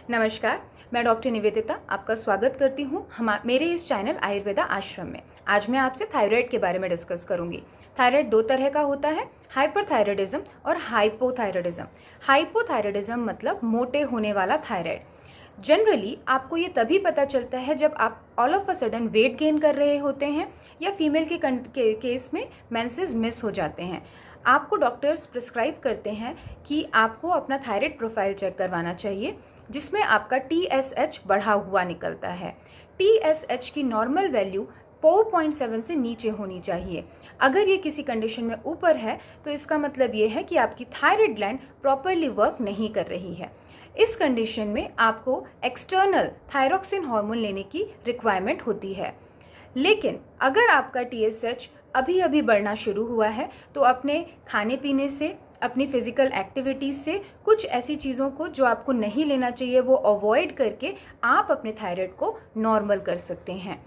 नमस्कार, मैं डॉक्टर निवेदिता आपका स्वागत करती हूँ मेरे इस चैनल आयुर्वेदा आश्रम में। आज मैं आपसे थायराइड के बारे में डिस्कस करूंगी। थायराइड दो तरह का होता है, हाइपरथायराइडिज्म और हाइपोथायराइडिज्म। हाइपोथायराइडिज्म मतलब मोटे होने वाला थायराइड। जनरली आपको ये तभी पता चलता है जब आप all of a sudden weight gain कर रहे होते हैं या फीमेल के केस में मेंसेस मिस हो जाते हैं। आपको डॉक्टर्स प्रिस्क्राइब करते हैं कि आपको अपना थायराइड प्रोफाइल चेक करवाना चाहिए, जिसमें आपका TSH बढ़ा हुआ निकलता है। TSH की नॉर्मल वैल्यू 4.7 से नीचे होनी चाहिए। अगर ये किसी कंडीशन में ऊपर है तो इसका मतलब ये है कि आपकी थायराइड ग्लैंड प्रॉपरली वर्क नहीं कर रही है। इस कंडीशन में आपको एक्सटर्नल थायरोक्सिन हार्मोन लेने की रिक्वायरमेंट होती है। लेकिन अगर आपका TSH अभी अभी बढ़ना शुरू हुआ है तो अपने खाने पीने से, अपनी फिजिकल एक्टिविटीज से कुछ ऐसी चीज़ों को जो आपको नहीं लेना चाहिए वो अवॉइड करके आप अपने थायराइड को नॉर्मल कर सकते हैं।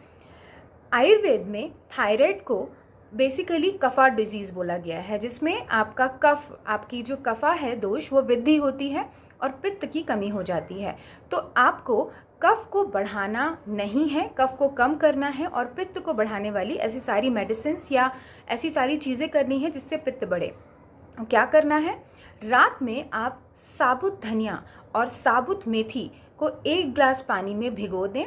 आयुर्वेद में थायराइड को बेसिकली कफा डिजीज बोला गया है, जिसमें आपका कफ, आपकी जो कफा है दोष, वो वृद्धि होती है और पित्त की कमी हो जाती है। तो आपको कफ को बढ़ाना नहीं है, कफ को कम करना है और पित्त को बढ़ाने वाली ऐसी सारी मेडिसिन या ऐसी सारी चीज़ें करनी है जिससे पित्त बढ़े। क्या करना है? रात में आप साबुत धनिया और साबुत मेथी को 1 ग्लास पानी में भिगो दें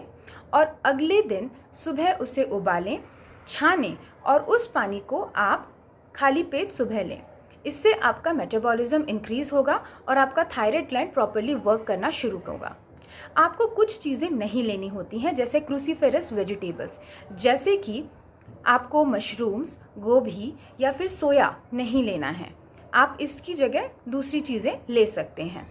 और अगले दिन सुबह उसे उबालें, छानें और उस पानी को आप खाली पेट सुबह लें। इससे आपका मेटाबॉलिज्म इंक्रीज होगा और आपका थायराइड ग्लैंड प्रॉपर्ली वर्क करना शुरू होगा। आपको कुछ चीज़ें नहीं लेनी होती हैं, जैसे क्रूसीफेरस वेजिटेबल्स, जैसे कि आपको मशरूम्स, गोभी या फिर सोया नहीं लेना है। आप इसकी जगह दूसरी चीज़ें ले सकते हैं।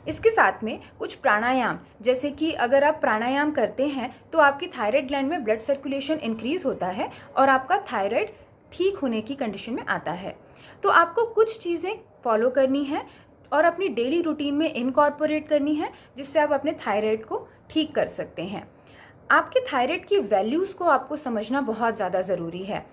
इसके साथ में कुछ प्राणायाम, जैसे कि अगर आप प्राणायाम करते हैं तो आपकी थायराइड ग्लैंड में ब्लड सर्कुलेशन इंक्रीज होता है और आपका थायराइड ठीक होने की कंडीशन में आता है। तो आपको कुछ चीज़ें फॉलो करनी है और अपनी डेली रूटीन में इनकॉर्पोरेट करनी है, जिससे आप अपने थायराइड को ठीक कर सकते हैं। आपके थायराइड की वैल्यूज़ को आपको समझना बहुत ज़्यादा ज़रूरी है।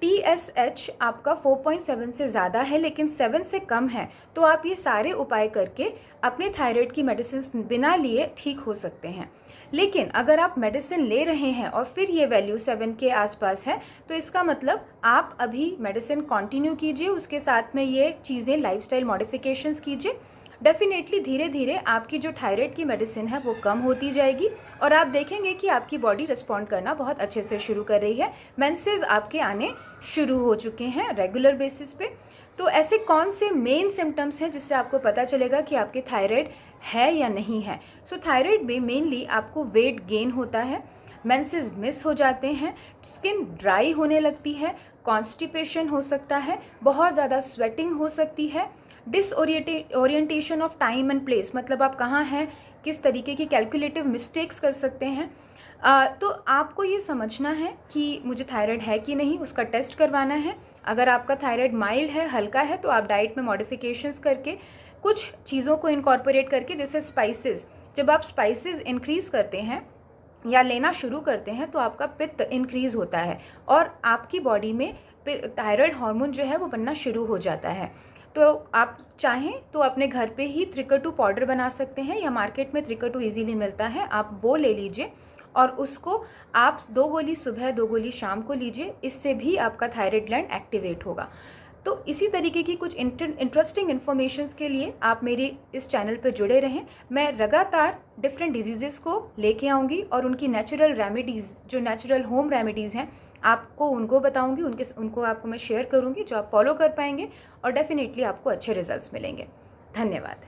TSH आपका 4.7 से ज़्यादा है लेकिन 7 से कम है, तो आप ये सारे उपाय करके अपने थायराइड की मेडिसिन बिना लिए ठीक हो सकते हैं। लेकिन अगर आप मेडिसिन ले रहे हैं और फिर ये वैल्यू 7 के आसपास है, तो इसका मतलब आप अभी मेडिसिन कंटिन्यू कीजिए, उसके साथ में ये चीज़ें लाइफस्टाइल मॉडिफिकेशंस कीजिए। डेफिनेटली धीरे धीरे आपकी जो थायराइड की मेडिसिन है वो कम होती जाएगी और आप देखेंगे कि आपकी बॉडी रिस्पॉन्ड करना बहुत अच्छे से शुरू कर रही है। मेंसेस आपके आने शुरू हो चुके हैं रेगुलर बेसिस पे। तो ऐसे कौन से मेन सिम्टम्स हैं जिससे आपको पता चलेगा कि आपके थायराइड है या नहीं है? सो थायराइड में मेनली आपको वेट गेन होता है, मेंसेस मिस हो जाते हैं, स्किन ड्राई होने लगती है, कॉन्स्टिपेशन हो सकता है, बहुत ज़्यादा स्वेटिंग हो सकती है, disorientation of time and place, मतलब आप कहाँ हैं, किस तरीके की कैलकुलेटिव मिस्टेक्स कर सकते हैं। तो आपको ये समझना है कि मुझे थायराइड है कि नहीं, उसका टेस्ट करवाना है। अगर आपका थायराइड माइल्ड है, हल्का है, तो आप डाइट में मॉडिफिकेशंस करके, कुछ चीज़ों को इनकॉर्पोरेट करके, जैसे स्पाइसेस, जब आप स्पाइसेस इंक्रीज करते हैं या लेना शुरू करते हैं तो आपका पित्त इंक्रीज होता है और आपकी बॉडी में थायराइड हार्मोन जो है वो बनना शुरू हो जाता है। तो आप चाहें तो अपने घर पे ही त्रिकटु पाउडर बना सकते हैं या मार्केट में त्रिकटु इजीली मिलता है, आप वो ले लीजिए और उसको आप 2 गोली सुबह 2 गोली शाम को लीजिए। इससे भी आपका थायराइड ग्लैंड एक्टिवेट होगा। तो इसी तरीके की कुछ इंटरेस्टिंग इन्फॉर्मेशंस के लिए आप मेरे इस चैनल पर जुड़े रहें। मैं लगातार डिफरेंट डिजीजेस को लेके आऊँगी और उनकी नेचुरल रेमेडीज़, जो नेचुरल होम रेमेडीज़ हैं, आपको उनको बताऊंगी, उनको आपको मैं शेयर करूंगी, जो आप फॉलो कर पाएंगे और डेफिनेटली आपको अच्छे रिजल्ट्स मिलेंगे। धन्यवाद।